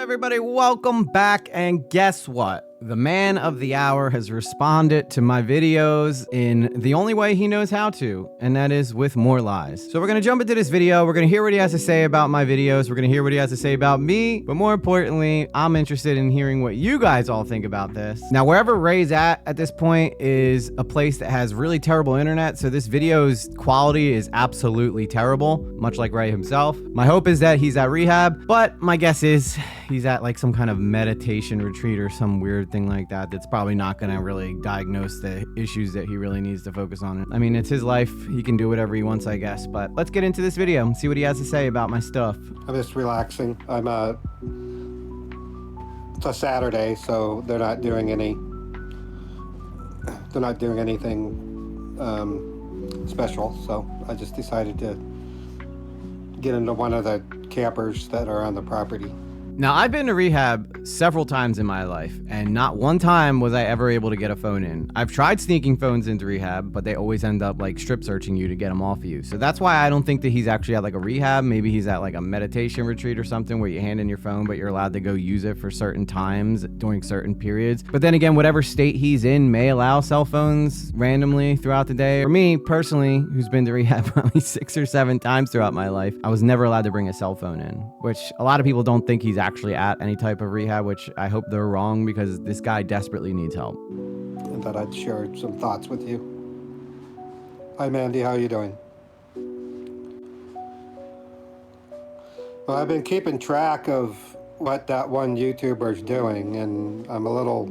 Everybody? Welcome back. And guess what? The man of the hour has responded to my videos in the only way he knows how to, and that is with more lies. So we're going to jump into this video. We're going to hear what he has to say about my videos. We're going to hear what he has to say about me. But more importantly, I'm interested in hearing what you guys all think about this. Now, wherever Ray's at this point is a place that has really terrible internet. So this video's quality is absolutely terrible, much like Ray himself. My hope is that he's at rehab, but my guess is he's at like some kind of meditation retreat or some weird thing like that. That's probably not going to really diagnose the issues that he really needs to focus on. I mean, it's his life. He can do whatever he wants, I guess. But let's get into this video and see what he has to say about my stuff. I'm just relaxing. It's a Saturday, so they're not doing anything special. So I just decided to get into one of the campers that are on the property. Now, I've been to rehab several times in my life, and not one time was I ever able to get a phone in. I've tried sneaking phones into rehab, but they always end up like strip searching you to get them off of you. So that's why I don't think that he's actually at like a rehab. Maybe he's at like a meditation retreat or something where you hand in your phone, but you're allowed to go use it for certain times during certain periods. But then again, whatever state he's in may allow cell phones randomly throughout the day. For me personally, who's been to rehab probably 6 or 7 times throughout my life, I was never allowed to bring a cell phone in, which a lot of people don't think he's actually at any type of rehab, which I hope they're wrong because this guy desperately needs help. And thought I'd share some thoughts with you. Hi Mandy, how are you doing? Well, I've been keeping track of what that one YouTuber's doing, and I'm a little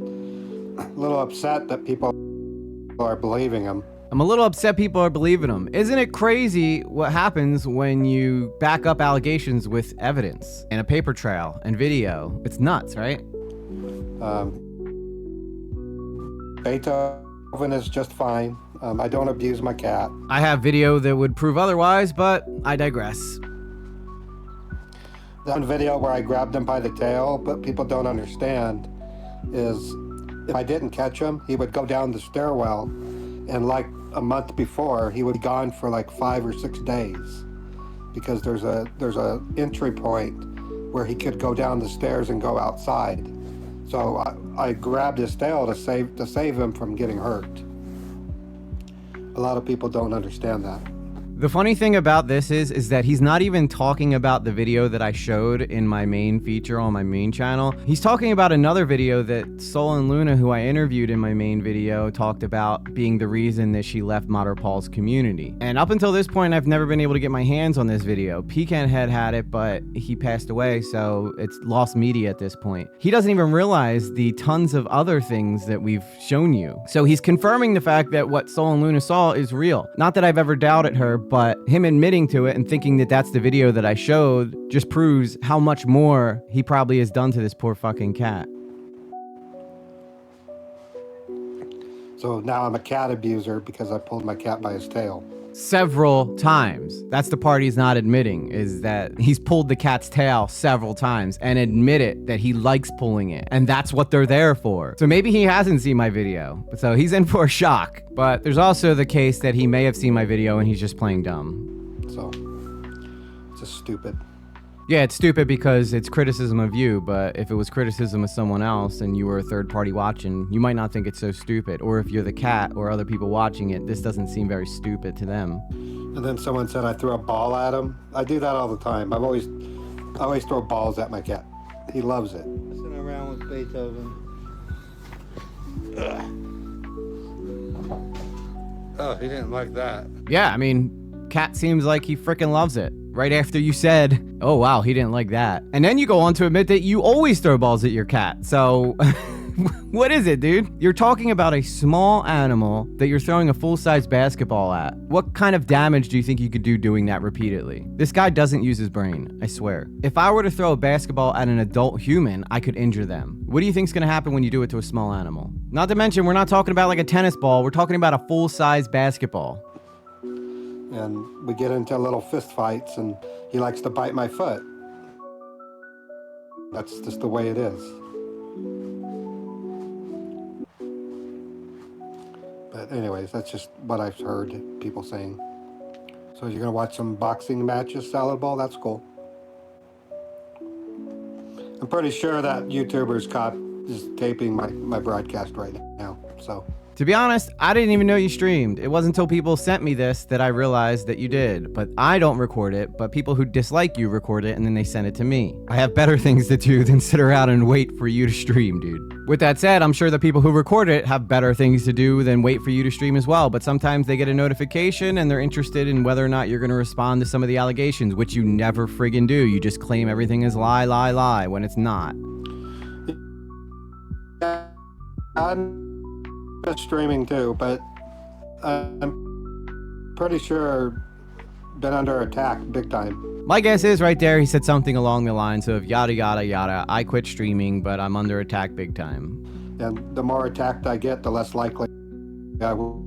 upset that people are believing him. I'm a little upset people are believing him. Isn't it crazy what happens when you back up allegations with evidence and a paper trail and video? It's nuts, right? Beethoven is just fine. I don't abuse my cat. I have video that would prove otherwise, but I digress. The one video where I grabbed him by the tail, but people don't understand, is if I didn't catch him, he would go down the stairwell, and like a month before, he would be gone for like 5 or 6 days because there's a entry point where he could go down the stairs and go outside. So I grabbed his tail to save him from getting hurt. A lot of people don't understand that. The funny thing about this is that he's not even talking about the video that I showed in my main feature on my main channel. He's talking about another video that Soul and Luna, who I interviewed in my main video, talked about being the reason that she left Modern Paul's community. And up until this point, I've never been able to get my hands on this video. Pecan had it, but he passed away, so it's lost media at this point. He doesn't even realize the tons of other things that we've shown you. So he's confirming the fact that what Soul and Luna saw is real. Not that I've ever doubted her, but him admitting to it and thinking that that's the video that I showed just proves how much more he probably has done to this poor fucking cat. So now I'm a cat abuser because I pulled my cat by his tail. Several times. That's the part he's not admitting, is that he's pulled the cat's tail several times and admitted that he likes pulling it. And that's what they're there for. So maybe he hasn't seen my video. So he's in for a shock. But there's also the case that he may have seen my video and he's just playing dumb. So it's just stupid. Yeah, it's stupid because it's criticism of you, but if it was criticism of someone else and you were a third party watching, you might not think it's so stupid. Or if you're the cat or other people watching it, this doesn't seem very stupid to them. And then someone said I threw a ball at him. I do that all the time. I always throw balls at my cat. He loves it. Messing around with Beethoven. Oh, he didn't like that. Yeah, I mean, cat seems like he freaking loves it. Right after you said, oh wow, he didn't like that. And then you go on to admit that you always throw balls at your cat. So what is it, dude? You're talking about a small animal that you're throwing a full-size basketball at. What kind of damage do you think you could do doing that repeatedly? This guy doesn't use his brain, I swear. If I were to throw a basketball at an adult human, I could injure them. What do you think's gonna happen when you do it to a small animal? Not to mention, we're not talking about like a tennis ball. We're talking about a full-size basketball. And we get into little fist fights, and he likes to bite my foot. That's just the way it is. But anyways, that's just what I've heard people saying. So you're gonna watch some boxing matches, Salad Bowl? That's cool. I'm pretty sure that YouTuber's cop is taping my broadcast right now, so. To be honest, I didn't even know you streamed. It wasn't until people sent me this that I realized that you did. But I don't record it, but people who dislike you record it and then they send it to me. I have better things to do than sit around and wait for you to stream, dude. With that said, I'm sure the people who record it have better things to do than wait for you to stream as well. But sometimes they get a notification and they're interested in whether or not you're going to respond to some of the allegations, which you never friggin' do. You just claim everything is lie, lie, lie when it's not. I'm just streaming too, but I'm pretty sure been under attack big time. My guess is right there, he said something along the lines of yada, yada, yada. I quit streaming, but I'm under attack big time. And the more attacked I get, the less likely I will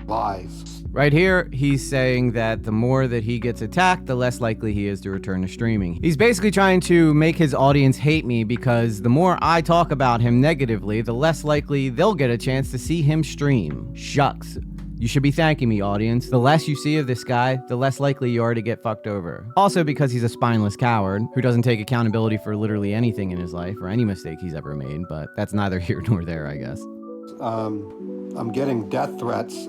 lies. Right here, he's saying that the more that he gets attacked, the less likely he is to return to streaming. He's basically trying to make his audience hate me because the more I talk about him negatively, the less likely they'll get a chance to see him stream. Shucks. You should be thanking me, audience. The less you see of this guy, the less likely you are to get fucked over. Also because he's a spineless coward who doesn't take accountability for literally anything in his life or any mistake he's ever made, but that's neither here nor there, I guess. I'm getting death threats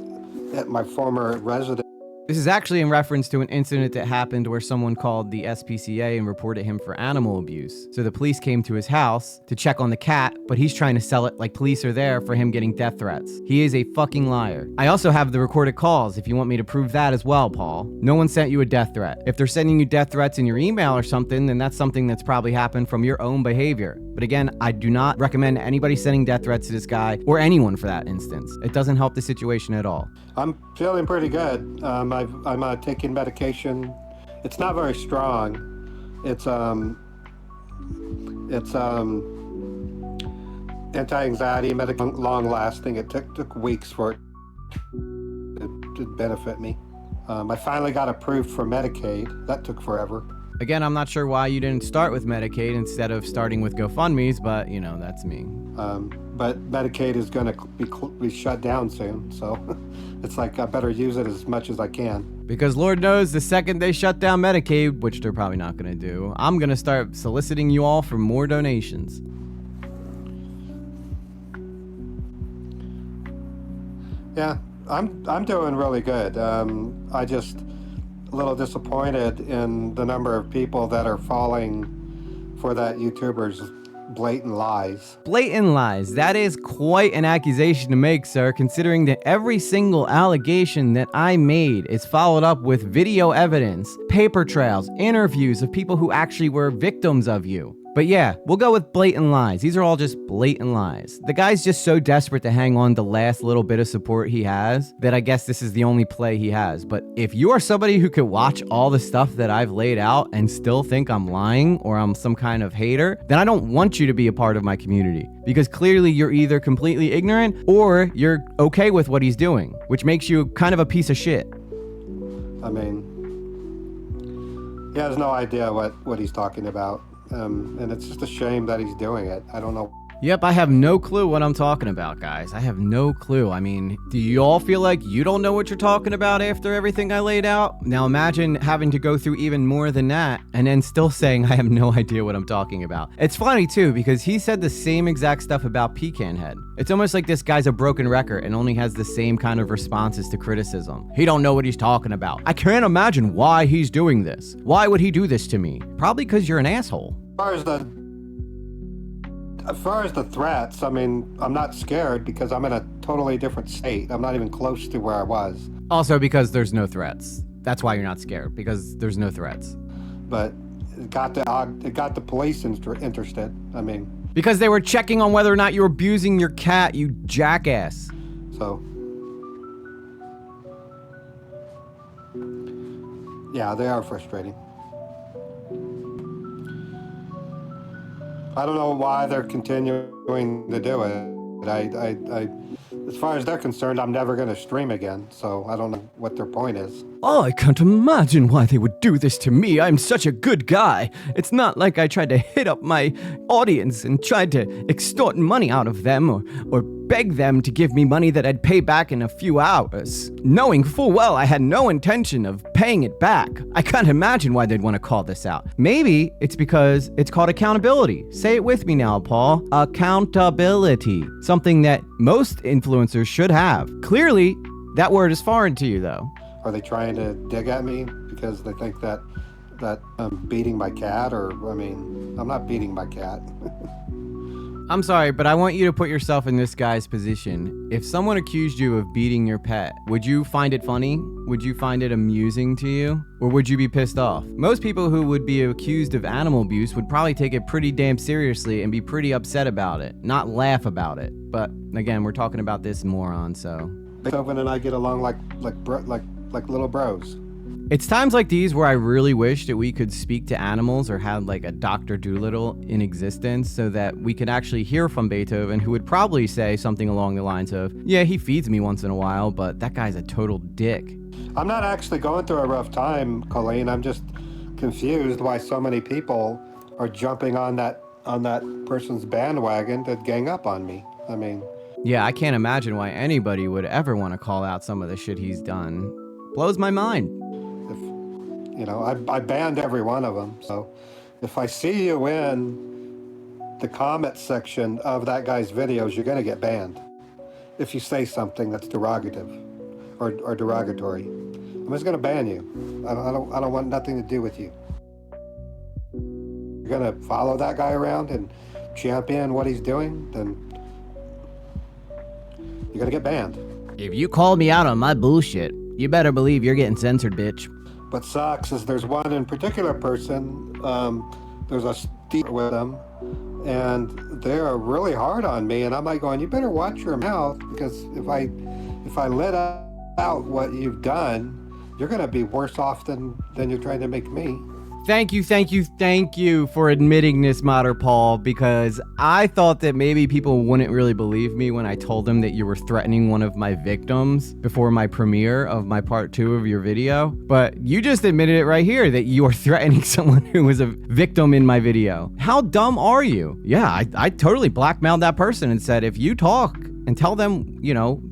at my former residence. This is actually in reference to an incident that happened where someone called the SPCA and reported him for animal abuse. So the police came to his house to check on the cat, but he's trying to sell it like police are there for him getting death threats. He is a fucking liar. I also have the recorded calls if you want me to prove that as well, Paul. No one sent you a death threat. If they're sending you death threats in your email or something, then that's something that's probably happened from your own behavior. But again, I do not recommend anybody sending death threats to this guy or anyone for that instance. It doesn't help the situation at all. I'm feeling pretty good. I'm taking medication. It's not very strong. It's anti-anxiety medication, long-lasting. It took weeks for it to benefit me. I finally got approved for Medicaid. That took forever. Again, I'm not sure why you didn't start with Medicaid instead of starting with GoFundMe's, but you know, that's me. But Medicaid is going to be shut down soon, so it's like I better use it as much as I can. Because Lord knows the second they shut down Medicaid, which they're probably not going to do, I'm going to start soliciting you all for more donations. Yeah, I'm doing really good. I just a little disappointed in the number of people that are falling for that YouTuber's blatant lies. Blatant lies. That is quite an accusation to make, sir, considering that every single allegation that I made is followed up with video evidence, paper trails, interviews of people who actually were victims of you. But yeah, we'll go with blatant lies. These are all just blatant lies. The guy's just so desperate to hang on the last little bit of support he has that I guess this is the only play he has. But if you are somebody who could watch all the stuff that I've laid out and still think I'm lying or I'm some kind of hater, then I don't want you to be a part of my community. Because clearly you're either completely ignorant or you're okay with what he's doing, which makes you kind of a piece of shit. I mean, he has no idea what he's talking about. And it's just a shame that he's doing it. I don't know. Yep, I have no clue what I'm talking about, guys. I have no clue. I mean, do you all feel like you don't know what you're talking about after everything I laid out? Now imagine having to go through even more than that and then still saying I have no idea what I'm talking about. It's funny too, because he said the same exact stuff about Pecan Head. It's almost like this guy's a broken record and only has the same kind of responses to criticism. He don't know what he's talking about. I can't imagine why he's doing this. Why would he do this to me? Probably because you're an asshole. As far as the threats, I mean, I'm not scared because I'm in a totally different state. I'm not even close to where I was. Also because there's no threats. That's why you're not scared, because there's no threats. But it got the police interested. I mean, because they were checking on whether or not you were abusing your cat, you jackass. So, yeah, they are frustrating. I don't know why they're continuing to do it. As far as they're concerned, I'm never going to stream again, so I don't know what their point is. Oh, I can't imagine why they would do this to me. I'm such a good guy. It's not like I tried to hit up my audience and tried to extort money out of them or beg them to give me money that I'd pay back in a few hours, knowing full well I had no intention of paying it back. I can't imagine why they'd want to call this out. Maybe it's because it's called accountability. Say it with me now, Paul. Accountability. Something that most influencers should have. Clearly, that word is foreign to you, though. Are they trying to dig at me because they think that I'm beating my cat? Or, I mean, I'm not beating my cat. I'm sorry, but I want you to put yourself in this guy's position. If someone accused you of beating your pet, would you find it funny? Would you find it amusing to you? Or would you be pissed off? Most people who would be accused of animal abuse would probably take it pretty damn seriously and be pretty upset about it, not laugh about it. But again, we're talking about this moron, so. Beethoven and I get along like little bros. It's times like these where I really wish that we could speak to animals or had like a Dr. Dolittle in existence so that we could actually hear from Beethoven, who would probably say something along the lines of, yeah, he feeds me once in a while, but that guy's a total dick. I'm not actually going through a rough time, Colleen. I'm just confused why so many people are jumping on that person's bandwagon to gang up on me. I mean... Yeah, I can't imagine why anybody would ever want to call out some of the shit he's done. Blows my mind. I banned every one of them. So if I see you in the comment section of that guy's videos, you're going to get banned. If you say something that's derogative or derogatory, I'm just going to ban you. I don't want nothing to do with you. You're going to follow that guy around and champion what he's doing, then you're going to get banned. If you call me out on my bullshit, you better believe you're getting censored, bitch. What sucks is there's one in particular person, there's a steep with them, and they're really hard on me, and I'm like going, you better watch your mouth, because if I let out what you've done, you're going to be worse off than you're trying to make me. Thank you for admitting this, Mater Paul, because I thought that maybe people wouldn't really believe me when I told them that you were threatening one of my victims before my premiere of my part 2 of your video. But you just admitted it right here that you are threatening someone who was a victim in my video. How dumb are you? Yeah, I totally blackmailed that person and said, if you talk and tell them,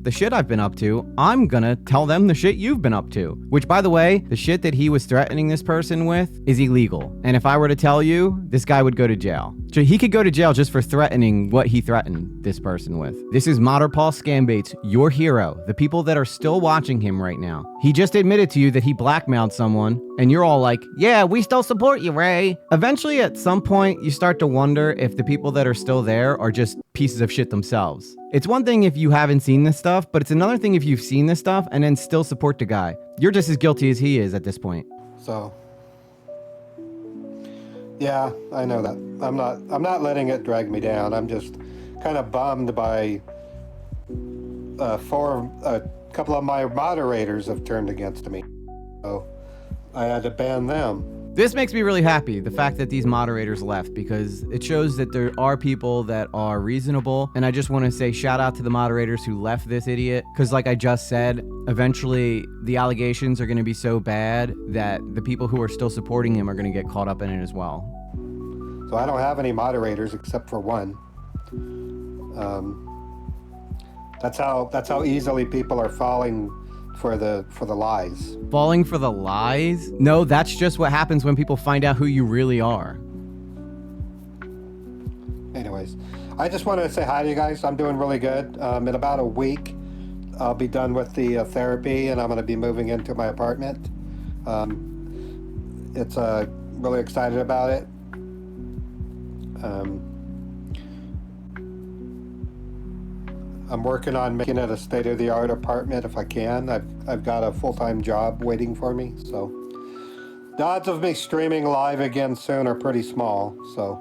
the shit I've been up to, I'm gonna tell them the shit you've been up to. Which, by the way, the shit that he was threatening this person with is illegal. And if I were to tell you, this guy would go to jail. So he could go to jail just for threatening what he threatened this person with. This is Mater Paul Scambaits, your hero, the people that are still watching him right now. He just admitted to you that he blackmailed someone, and you're all like, yeah, we still support you, Ray. Eventually, at some point, you start to wonder if the people that are still there are just pieces of shit themselves. It's one thing if you haven't seen this stuff, but it's another thing if you've seen this stuff and then still support the guy. You're just as guilty as he is at this point. So, yeah, I know that. I'm not letting it drag me down. I'm just kind of bummed by a couple of my moderators have turned against me. So I had to ban them. This makes me really happy, the fact that these moderators left, because it shows that there are people that are reasonable. And I just want to say shout out to the moderators who left this idiot, because like I just said, eventually the allegations are going to be so bad that the people who are still supporting him are going to get caught up in it as well. So I don't have any moderators except for one. That's how easily people are falling for the lies. Falling for the lies? No, that's just what happens when people find out who you really are. Anyways, I just wanted to say hi to you guys. I'm doing really good. In about a week, I'll be done with the therapy, and I'm going to be moving into my apartment. It's really excited about it. I'm working on making it a state-of-the-art apartment if I can. I've got a full-time job waiting for me, so the odds of me streaming live again soon are pretty small. So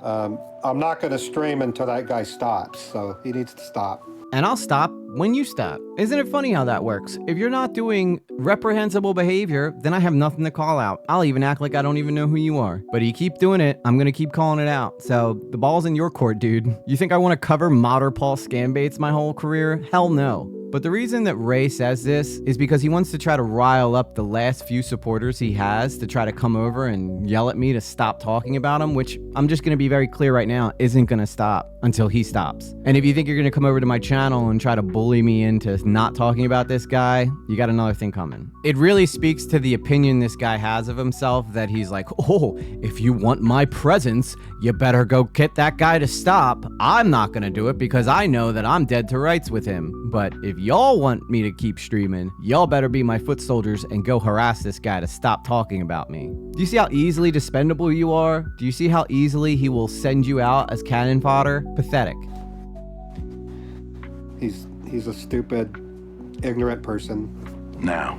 I'm not going to stream until that guy stops, so he needs to stop. And I'll stop when you stop. Isn't it funny how that works? If you're not doing reprehensible behavior, then I have nothing to call out. I'll even act like I don't even know who you are. But you keep doing it, I'm gonna keep calling it out. So the ball's in your court, dude. You think I want to cover Mater Paul Scambaits my whole career? Hell no. But the reason that Ray says this is because he wants to try to rile up the last few supporters he has to try to come over and yell at me to stop talking about him, which I'm just going to be very clear right now isn't going to stop until he stops. And if you think you're going to come over to my channel and try to bully me into not talking about this guy, you got another thing coming. It really speaks to the opinion this guy has of himself that he's like, oh, if you want my presence, you better go get that guy to stop. I'm not going to do it because I know that I'm dead to rights with him. But if y'all want me to keep streaming, y'all better be my foot soldiers and go harass this guy to stop talking about me. Do you see how easily dispendable you are? Do you see how easily he will send you out as cannon fodder? Pathetic. He's a stupid, ignorant person. Now,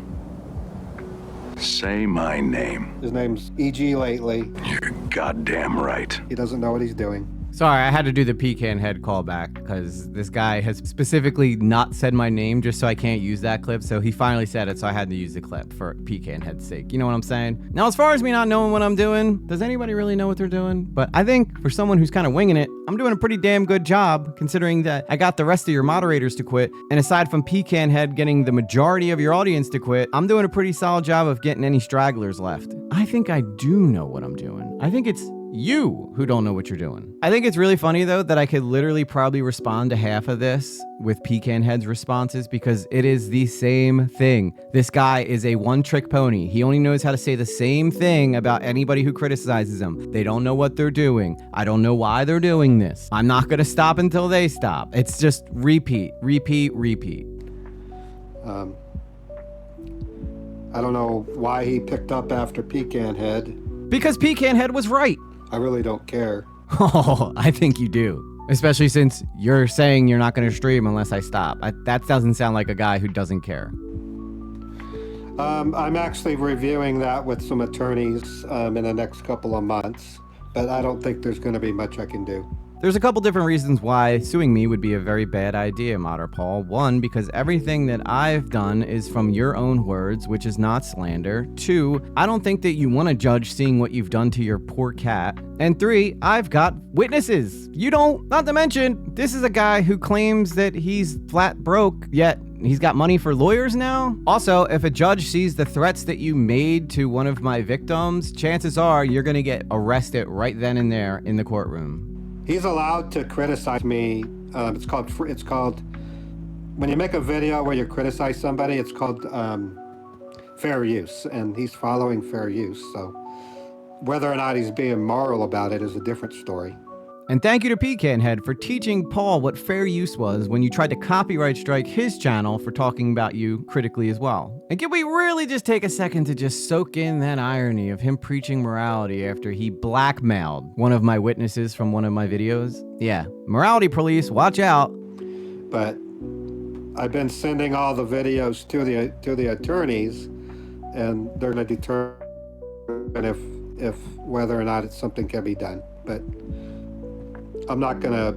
say my name. His name's E.G. Lately. You're goddamn right. He doesn't know what he's doing. Sorry, I had to do the pecan head callback because this guy has specifically not said my name just so I can't use that clip. So he finally said it, so I had to use the clip for pecan head's sake. You know what I'm saying? Now, as far as me not knowing what I'm doing, does anybody really know what they're doing? But I think for someone who's kind of winging it, I'm doing a pretty damn good job considering that I got the rest of your moderators to quit. And aside from pecan head getting the majority of your audience to quit, I'm doing a pretty solid job of getting any stragglers left. I think I do know what I'm doing. I think it's you who don't know what you're doing. I think it's really funny though that I could literally probably respond to half of this with Pecan Head's responses because it is the same thing. This guy is a one-trick pony. He only knows how to say the same thing about anybody who criticizes him. They don't know what they're doing. I don't know why they're doing this. I'm not gonna stop until they stop. It's just repeat, repeat, repeat. I don't know why he picked up after Pecan Head. Because Pecan Head was right. I really don't care. Oh, I think you do. Especially since you're saying you're not going to stream unless I stop. That doesn't sound like a guy who doesn't care. I'm actually reviewing that with some attorneys in the next couple of months, but I don't think there's going to be much I can do. There's a couple different reasons why suing me would be a very bad idea, Modder Paul. One, because everything that I've done is from your own words, which is not slander. Two, I don't think that you want to judge seeing what you've done to your poor cat. And three, I've got witnesses. You don't. Not to mention, this is a guy who claims that he's flat broke, yet he's got money for lawyers now. Also, if a judge sees the threats that you made to one of my victims, chances are you're going to get arrested right then and there in the courtroom. He's allowed to criticize me. It's called when you make a video where you criticize somebody, it's called fair use, and he's following fair use. So whether or not he's being moral about it is a different story. And thank you to Pecan Head for teaching Paul what fair use was when you tried to copyright strike his channel for talking about you critically as well. And can we really just take a second to just soak in that irony of him preaching morality after he blackmailed one of my witnesses from one of my videos? Yeah, morality police, watch out. But I've been sending all the videos to the attorneys, and they're going to determine if whether or not something can be done. But I'm not gonna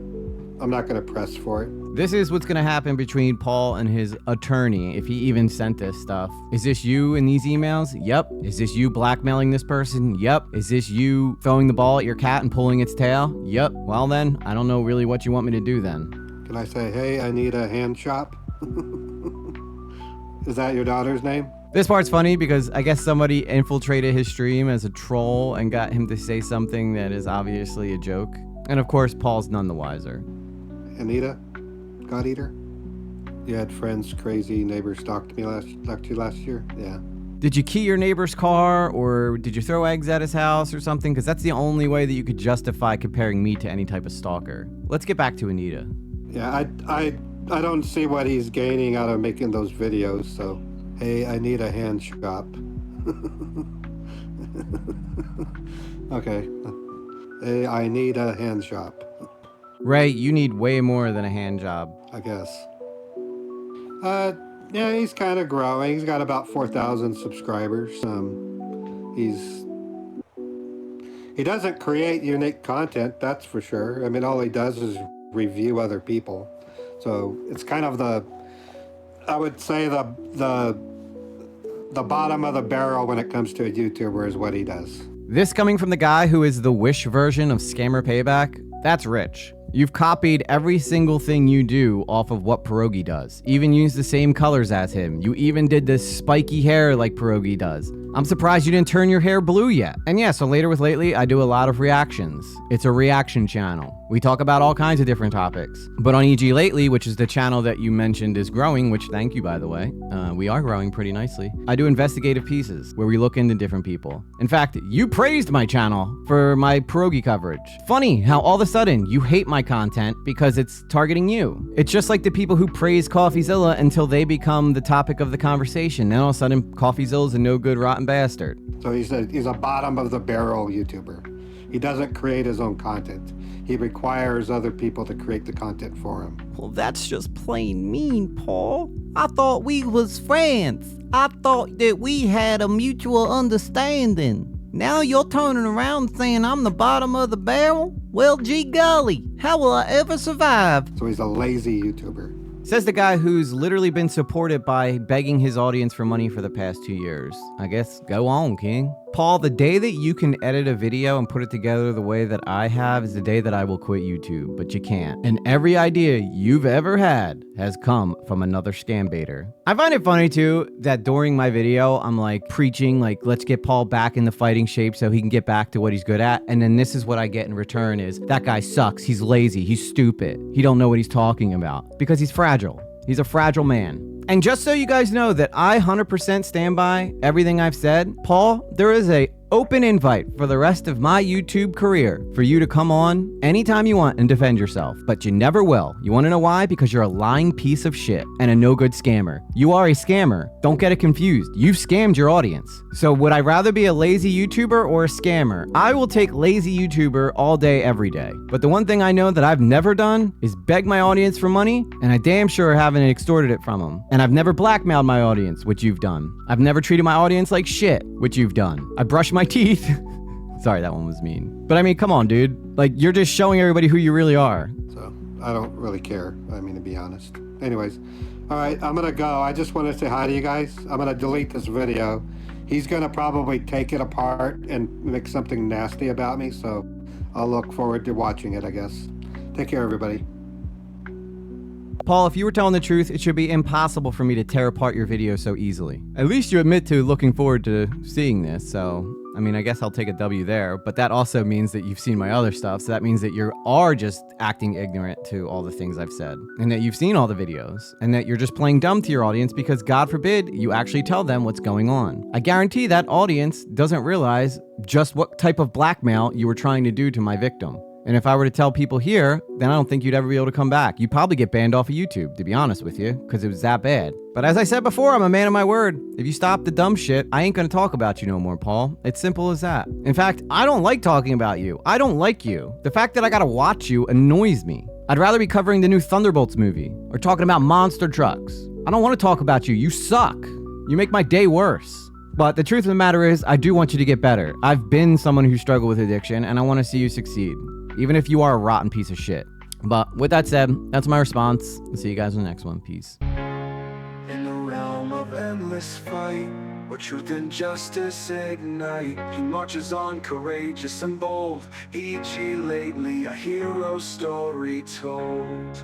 press for it. This is what's gonna happen between Paul and his attorney if he even sent this stuff. Is this you in these emails? Yep. Is this you blackmailing this person? Yep. Is this you throwing the ball at your cat and pulling its tail? Yep. Well then, I don't know really what you want me to do then. Can I say, hey, I need a hand shop? Is that your daughter's name? This part's funny because I guess somebody infiltrated his stream as a troll and got him to say something that is obviously a joke. And of course, Paul's none the wiser. Anita? God Eater? You had friends, crazy neighbors stalked me last year? Yeah. Did you key your neighbor's car or did you throw eggs at his house or something? Because that's the only way that you could justify comparing me to any type of stalker. Let's get back to Anita. Yeah, I don't see what he's gaining out of making those videos, so hey, I need a hand shop. Okay. Hey, I need a hand shop. Ray, you need way more than a hand job. I guess. Yeah, he's kind of growing. He's got about 4,000 subscribers. He doesn't create unique content, that's for sure. I mean, all he does is review other people. So it's kind of I would say the bottom of the barrel when it comes to a YouTuber is what he does. This coming from the guy who is the Wish version of Scammer Payback, that's rich. You've copied every single thing you do off of what Pierogi does. Even used the same colors as him. You even did this spiky hair like Pierogi does. I'm surprised you didn't turn your hair blue yet. And yeah, so later with Lately, I do a lot of reactions. It's a reaction channel. We talk about all kinds of different topics. But on EG Lately, which is the channel that you mentioned is growing, which thank you, by the way. We are growing pretty nicely. I do investigative pieces where we look into different people. In fact, you praised my channel for my Pierogi coverage. Funny how all of a sudden you hate my content because it's targeting you. It's just like the people who praise CoffeeZilla until they become the topic of the conversation. Then all of a sudden, CoffeeZilla's a no good, rotten bastard. So he's a bottom of the barrel YouTuber. He doesn't create his own content. He requires other people to create the content for him. Well, that's just plain mean, Paul. I thought we was friends. I thought that we had a mutual understanding. Now you're turning around saying I'm the bottom of the barrel? Well, gee golly, how will I ever survive? So he's a lazy YouTuber. Says the guy who's literally been supported by begging his audience for money for the past 2 years. I guess go on, King. Paul, the day that you can edit a video and put it together the way that I have is the day that I will quit YouTube, but you can't. And every idea you've ever had has come from another scambaiter. I find it funny too that during my video, I'm like preaching like, let's get Paul back in the fighting shape so he can get back to what he's good at. And then this is what I get in return is that guy sucks. He's lazy. He's stupid. He don't know what he's talking about because he's fragile. He's a fragile man. And just so you guys know that I 100% stand by everything I've said, Paul, there is a open invite for the rest of my YouTube career for you to come on anytime you want and defend yourself, but you never will. You want to know why? Because you're a lying piece of shit and a no good scammer. You are a scammer. Don't get it confused. You've scammed your audience. So would I rather be a lazy YouTuber or a scammer? I will take lazy YouTuber all day, every day. But the one thing I know that I've never done is beg my audience for money, and I damn sure haven't extorted it from them. And I've never blackmailed my audience, which you've done. I've never treated my audience like shit, which you've done. I brush my teeth. Sorry, that one was mean. But I mean, come on, dude. Like, you're just showing everybody who you really are. So I don't really care, I mean, to be honest. Anyways, all right, I'm gonna go. I just want to say hi to you guys. I'm gonna delete this video. He's gonna probably take it apart and make something nasty about me, so I'll look forward to watching it, I guess. Take care, everybody. Paul, if you were telling the truth, it should be impossible for me to tear apart your video so easily. At least you admit to looking forward to seeing this, so I mean, I guess I'll take a W there, but that also means that you've seen my other stuff, so that means that you are just acting ignorant to all the things I've said, and that you've seen all the videos, and that you're just playing dumb to your audience because, God forbid, you actually tell them what's going on. I guarantee that audience doesn't realize just what type of blackmail you were trying to do to my victim. And if I were to tell people here, then I don't think you'd ever be able to come back. You'd probably get banned off of YouTube, to be honest with you, because it was that bad. But as I said before, I'm a man of my word. If you stop the dumb shit, I ain't gonna talk about you no more, Paul. It's simple as that. In fact, I don't like talking about you. I don't like you. The fact that I gotta watch you annoys me. I'd rather be covering the new Thunderbolts movie or talking about monster trucks. I don't want to talk about you. You suck. You make my day worse. But the truth of the matter is, I do want you to get better. I've been someone who struggled with addiction, and I want to see you succeed, even if you are a rotten piece of shit. But with that said, that's my response. I'll see you guys in the next one. Peace. In the realm of endless fight, where truth and justice ignite, he marches on courageous and bold. E.g. lately, a hero story told.